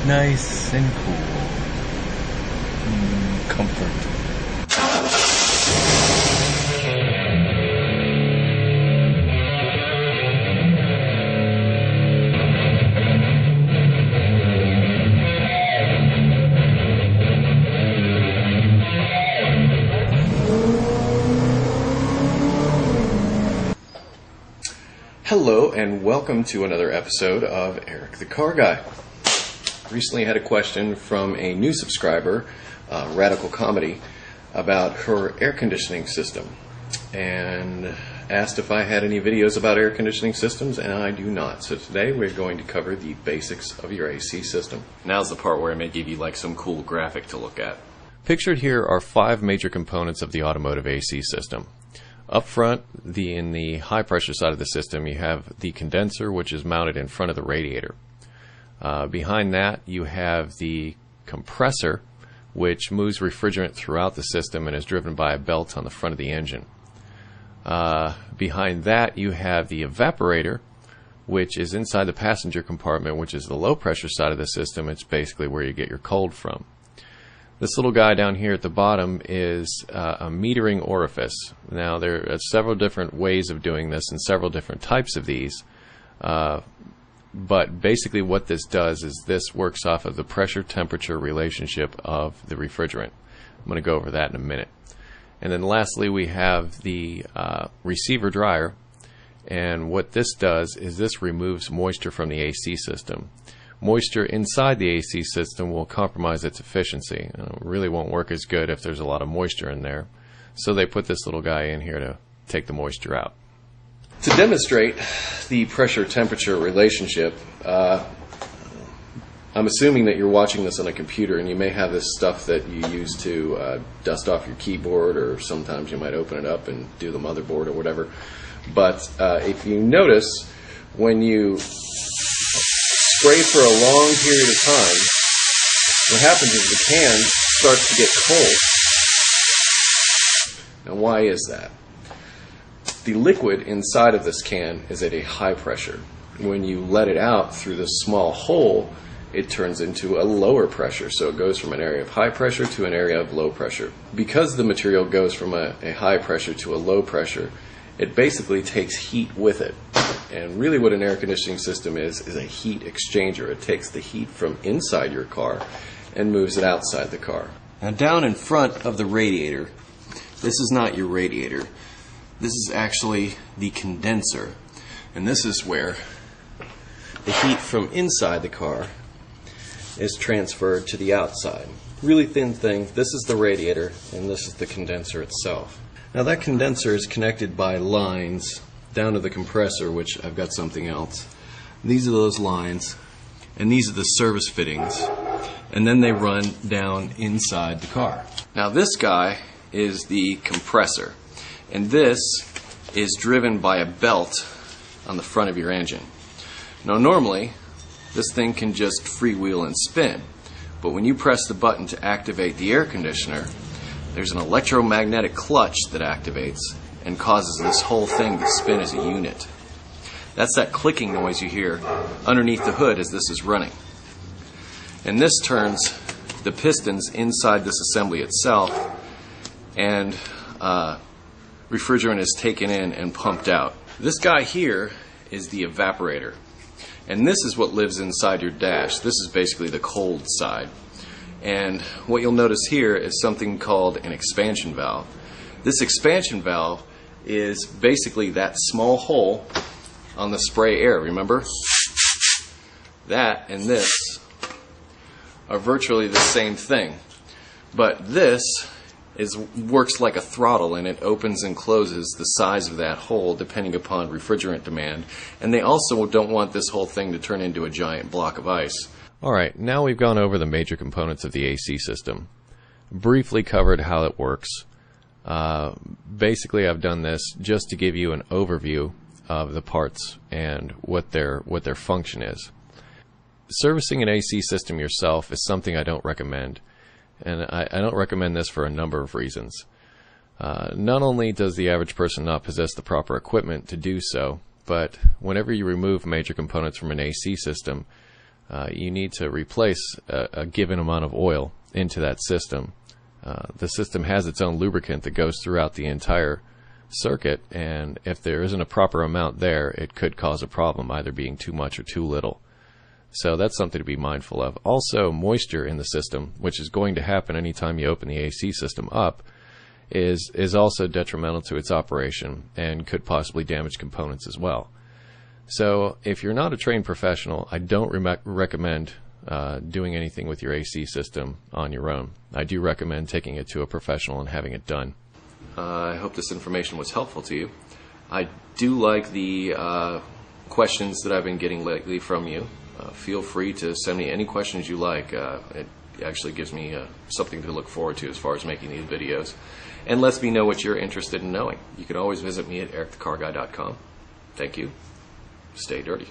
Nice and cool. Comfort. Hello and welcome to another episode of Eric the Car Guy. Recently had a question from a new subscriber, Radical Comedy, about her air conditioning system and asked if I had any videos about air conditioning systems, and I do not. So today we're going to cover the basics of your AC system. Now's the part where I may give you like some cool graphic to look at. Pictured here are 5 major components of the automotive AC system. Up front, in the high pressure side of the system, you have the condenser, which is mounted in front of the radiator. Behind that, you have the compressor, which moves refrigerant throughout the system and is driven by a belt on the front of the engine. Behind that, you have the evaporator, which is inside the passenger compartment, which is the low pressure side of the system. It's basically where you get your cold from. This little guy down here at the bottom is a metering orifice. Now, there are several different ways of doing this and several different types of these. But basically what this does is this works off of the pressure-temperature relationship of the refrigerant. I'm going to go over that in a minute. And then lastly, we have the receiver dryer. And what this does is this removes moisture from the AC system. Moisture inside the AC system will compromise its efficiency. It really won't work as good if there's a lot of moisture in there. So they put this little guy in here to take the moisture out. To demonstrate the pressure-temperature relationship, I'm assuming that you're watching this on a computer, and you may have this stuff that you use to dust off your keyboard, or sometimes you might open it up and do the motherboard or whatever. But if you notice, when you spray for a long period of time, what happens is the can starts to get cold. Now, why is that? The liquid inside of this can is at a high pressure. When you let it out through this small hole, it turns into a lower pressure. So it goes from an area of high pressure to an area of low pressure. Because the material goes from a high pressure to a low pressure, it basically takes heat with it. And really what an air conditioning system is a heat exchanger. It takes the heat from inside your car and moves it outside the car. Now, down in front of the radiator, this is not your radiator. This is actually the condenser. And this is where the heat from inside the car is transferred to the outside. Really thin thing. This is the radiator, and this is the condenser itself. Now, that condenser is connected by lines down to the compressor, which I've got something else. These are those lines, and these are the service fittings, and then they run down inside the car. Now, this guy is the compressor, and this is driven by a belt on the front of your engine. Now, normally, this thing can just freewheel and spin, but when you press the button to activate the air conditioner, there's an electromagnetic clutch that activates and causes this whole thing to spin as a unit. That's that clicking noise you hear underneath the hood as this is running. And this turns the pistons inside this assembly itself, and refrigerant is taken in and pumped out. This guy here is the evaporator. And this is what lives inside your dash. This is basically the cold side. And what you'll notice here is something called an expansion valve. This expansion valve is basically that small hole on the spray air, remember? That and this are virtually the same thing. But this works like a throttle, and it opens and closes the size of that hole depending upon refrigerant demand. And they also don't want this whole thing to turn into a giant block of ice. Alright, now we've gone over the major components of the AC system. Briefly covered how it works. Basically, I've done this just to give you an overview of the parts and what their function is. Servicing an AC system yourself is something I don't recommend. And I don't recommend this for a number of reasons. Not only does the average person not possess the proper equipment to do so, but whenever you remove major components from an AC system, you need to replace a given amount of oil into that system. The system has its own lubricant that goes throughout the entire circuit, and if there isn't a proper amount there, it could cause a problem, either being too much or too little. So that's something to be mindful of. Also, moisture in the system, which is going to happen anytime you open the AC system up, is also detrimental to its operation and could possibly damage components as well. So if you're not a trained professional, I don't recommend doing anything with your AC system on your own. I do recommend taking it to a professional and having it done. I hope this information was helpful to you. I do like the questions that I've been getting lately from you. Feel free to send me any questions you like. It actually gives me something to look forward to as far as making these videos, and lets me know what you're interested in knowing. You can always visit me at EricTheCarGuy.com. Thank you. Stay dirty.